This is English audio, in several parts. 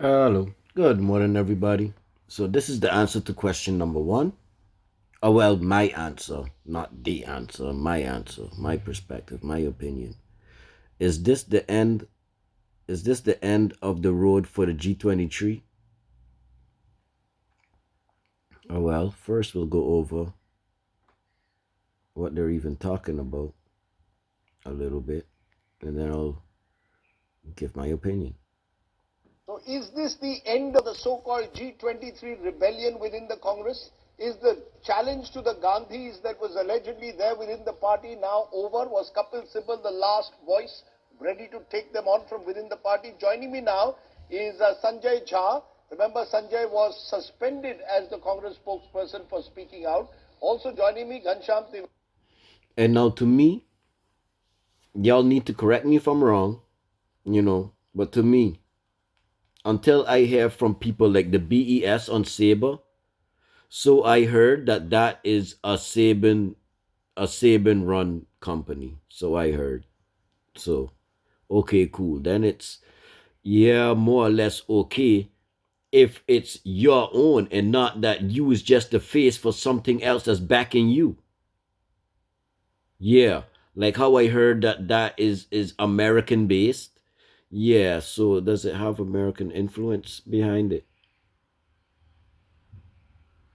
Hello. Good morning, everybody. So, this is the answer to question number one. Oh, well, my answer, not the answer, my answer, my perspective, my opinion. Is this the end? Is this the end of the road for the G-23? Oh, well, first we'll go over what they're even talking about a little bit, and then I'll give my opinion. So is this the end of the so-called G-23 rebellion within the Congress? Is the challenge to the Gandhis that was allegedly there within the party now over? Was Kapil Sibal the last voice ready to take them on from within the party? Joining me now is Sanjay Jha. Remember, Sanjay was suspended as the Congress spokesperson for speaking out. Also joining me, Ghanshyam Tiwari. And now, to me, y'all need to correct me if I'm wrong, but to me, until I hear from people like the BES on Sabre. So I heard that that is a Saban run company. So I heard. So okay, cool. Then it's, yeah, more or less okay if it's your own and not that you is just the face for something else that's backing you. Yeah, like how I heard that that is American based. Yeah, so does it have American influence behind it?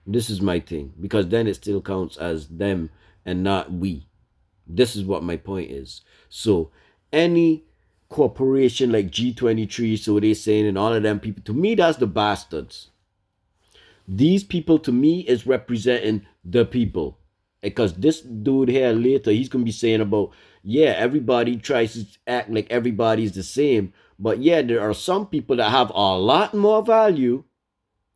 This is my thing because then it still counts as them and not we. This is what my point is. So any corporation like G-23, so they saying, and all of them people, to me, that's the bastards. These people to me is representing the people. Because this dude here later, he's gonna be saying about, yeah, everybody tries to act like everybody's the same. But yeah, there are some people that have a lot more value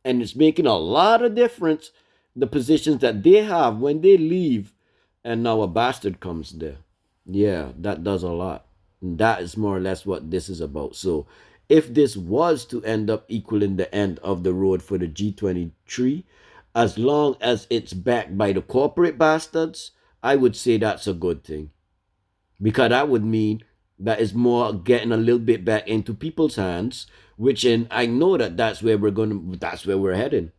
and it's making a lot of difference the positions that they have when they leave, and now a bastard comes there. Yeah, that does a lot. And that is more or less what this is about. So if this was to end up equaling the end of the road for the G-23, as long as it's backed by the corporate bastards, I would say that's a good thing, because that would mean that is more getting a little bit back into people's hands, which, and I know that that's where we're heading.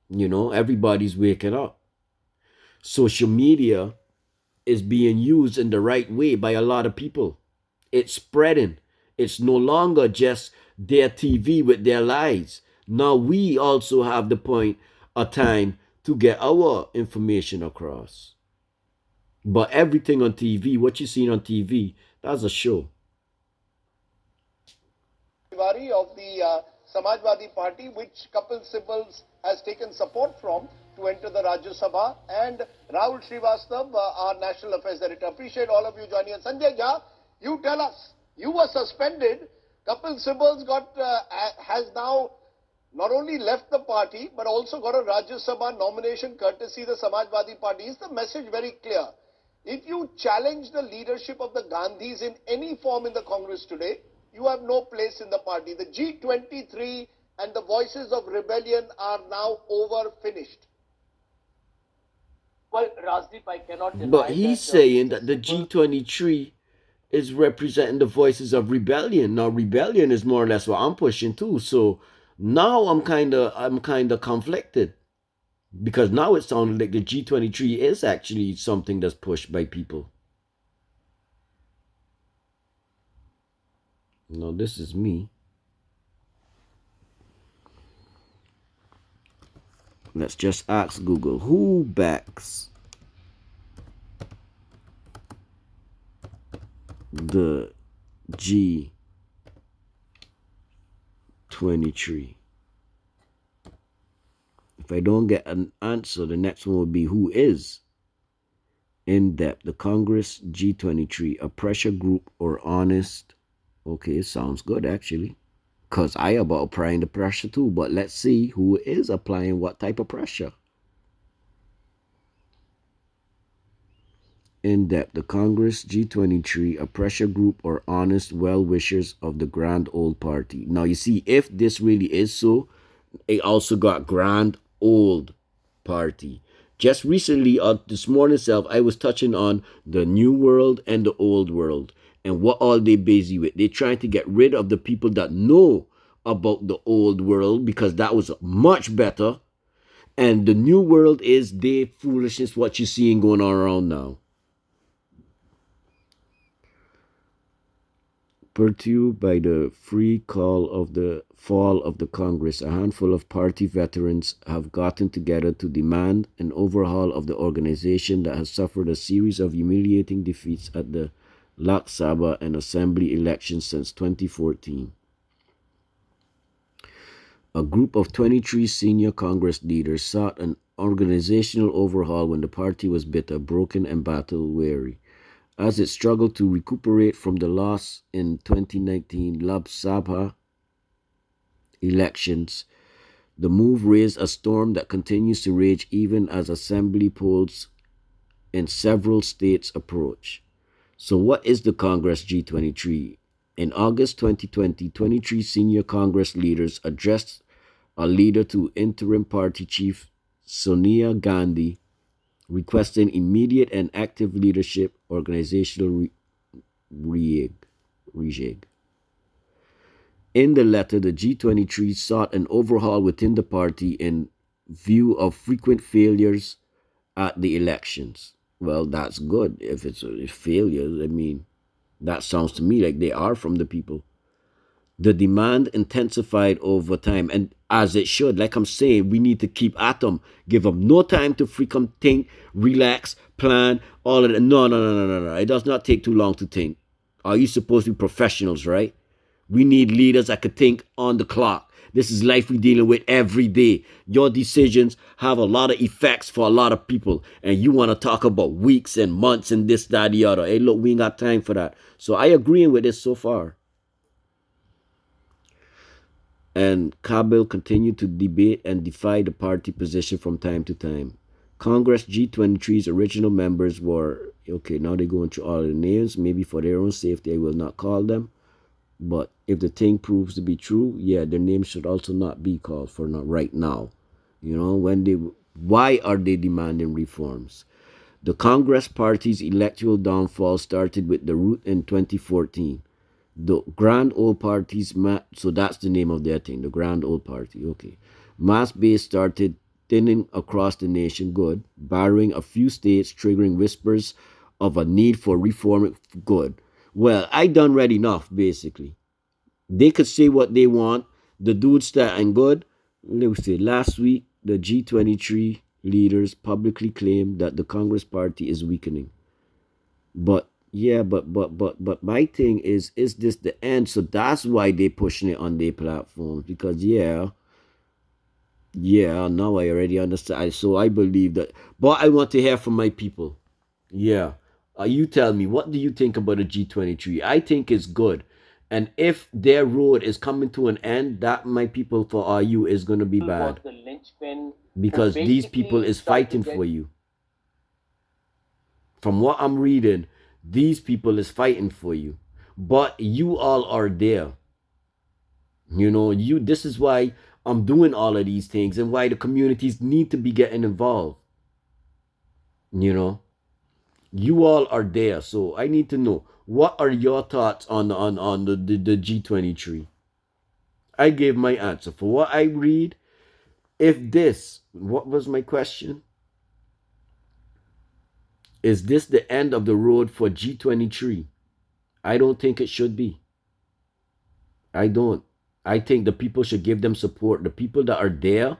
Everybody's waking up. Social media is being used in the right way by a lot of people. It's spreading. It's no longer just their TV with their lies. Now we also have the point of time to get our information across. But everything on TV, what you seen on TV, that's a show. Of the Samajwadi Party, which Kapil Sibal has taken support from to enter the Rajya Sabha, and Rahul Srivastav, our National Affairs Editor. Appreciate all of you joining us. Sanjay Jha, you tell us. You were suspended. Kapil Sibal has now not only left the party, but also got a Rajya Sabha nomination courtesy the Samajwadi Party. Is the message very clear? If you challenge the leadership of the Gandhis in any form in the Congress today, you have no place in the party. The G-23 and the voices of rebellion are now over, finished. Well, Rajdeep, I cannot But deny he's that saying Mr. that the Sibal. G-23 is representing the voices of rebellion. Now rebellion is more or less what I'm pushing too. So now I'm kinda conflicted. Because now it sounded like the G-23 is actually something that's pushed by people. No, this is me. Let's just ask Google, who backs the G-23? If I don't get an answer, the next one would be, who is in depth? The Congress G-23, a pressure group or honest? Okay, sounds good actually. Because I about applying the pressure too, but let's see who is applying what type of pressure. In depth, the Congress G-23, a pressure group or honest well-wishers of the grand old party. Now you see, if this really is so, it also got grand old party. Just recently, this morning itself, I was touching on the new world and the old world and what all they busy with. They trying to get rid of the people that know about the old world because that was much better. And the new world is the foolishness what you're seeing going on around now. Perturbed by the free call of the fall of the Congress, a handful of party veterans have gotten together to demand an overhaul of the organization that has suffered a series of humiliating defeats at the Lok Sabha and Assembly elections since 2014. A group of 23 senior Congress leaders sought an organizational overhaul when the party was bitter, broken, and battle weary. As it struggled to recuperate from the loss in 2019 Lok Sabha elections, the move raised a storm that continues to rage even as assembly polls in several states approach. So, what is the Congress G23? In August 2020, 23 senior Congress leaders addressed a leader to interim party chief Sonia Gandhi, requesting immediate and active leadership, organizational rejig. In the letter, the G23 sought an overhaul within the party in view of frequent failures at the elections. Well, that's good. If it's a failure, I mean, that sounds to me like they are from the people. The demand intensified over time, and as it should. Like I'm saying, we need to keep at them, give them no time to freaking think, relax, plan, all of that. No, no, no, no, no, no. It does not take too long to think. Are you supposed to be professionals, right? We need leaders that could think on the clock. This is life we're dealing with every day. Your decisions have a lot of effects for a lot of people. And you want to talk about weeks and months and this, that, the other. Hey, look, we ain't got time for that. So I agreeing with this so far. And Kabul continued to debate and defy the party position from time to time. Congress G23's original members were, okay, now they're going through all the names. Maybe for their own safety, I will not call them. But if the thing proves to be true, yeah, their names should also not be called for not right now. You know, why are they demanding reforms? The Congress Party's electoral downfall started with the root in 2014. The Grand Old Party's so that's the name of their thing, the Grand Old Party. Okay, mass base started thinning across the nation. Good, barring a few states, triggering whispers of a need for reform. Good. Well, I done read enough. Basically, they could say what they want. The dudes that and good. Let me say, last week the G23 leaders publicly claimed that the Congress Party is weakening. But yeah, but my thing is this the end? So that's why they pushing it on their platforms because yeah, now I already understand. So I believe that, but I want to hear from my people. Yeah, you tell me what do you think about the G23? I think it's good, and if their road is coming to an end, that my people for RU is gonna be bad Was the linchpin who because these people basically is tried to fighting get for you. From what I'm reading, these people is fighting for you. But you all are there. You know, you this is why I'm doing all of these things and why the communities need to be getting involved. You know, you all are there. So I need to know what are your thoughts on the G23. I gave my answer. For what I read, if this, what was my question? Is this the end of the road for G23? I don't think it should be. I don't. I think the people should give them support. The people that are there,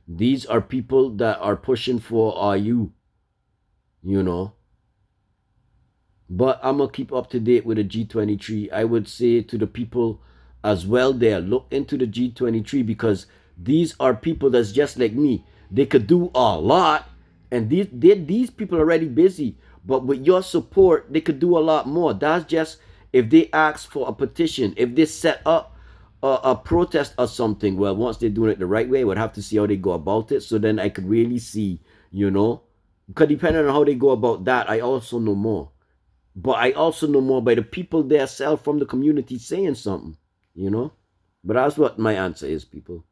these are people that are pushing for RU, you know. But I'm gonna keep up to date with the G23. I would say to the people as well there, look into the G23 because these are people that's just like me. They could do a lot, and these people are already busy. But with your support, they could do a lot more. That's just if they ask for a petition, if they set up a protest or something. Well, once they're doing it the right way, I would have to see how they go about it. So then I could really see, you know, because depending on how they go about that, I also know more. But I also know more by the people themselves from the community saying something, you know. But that's what my answer is, people.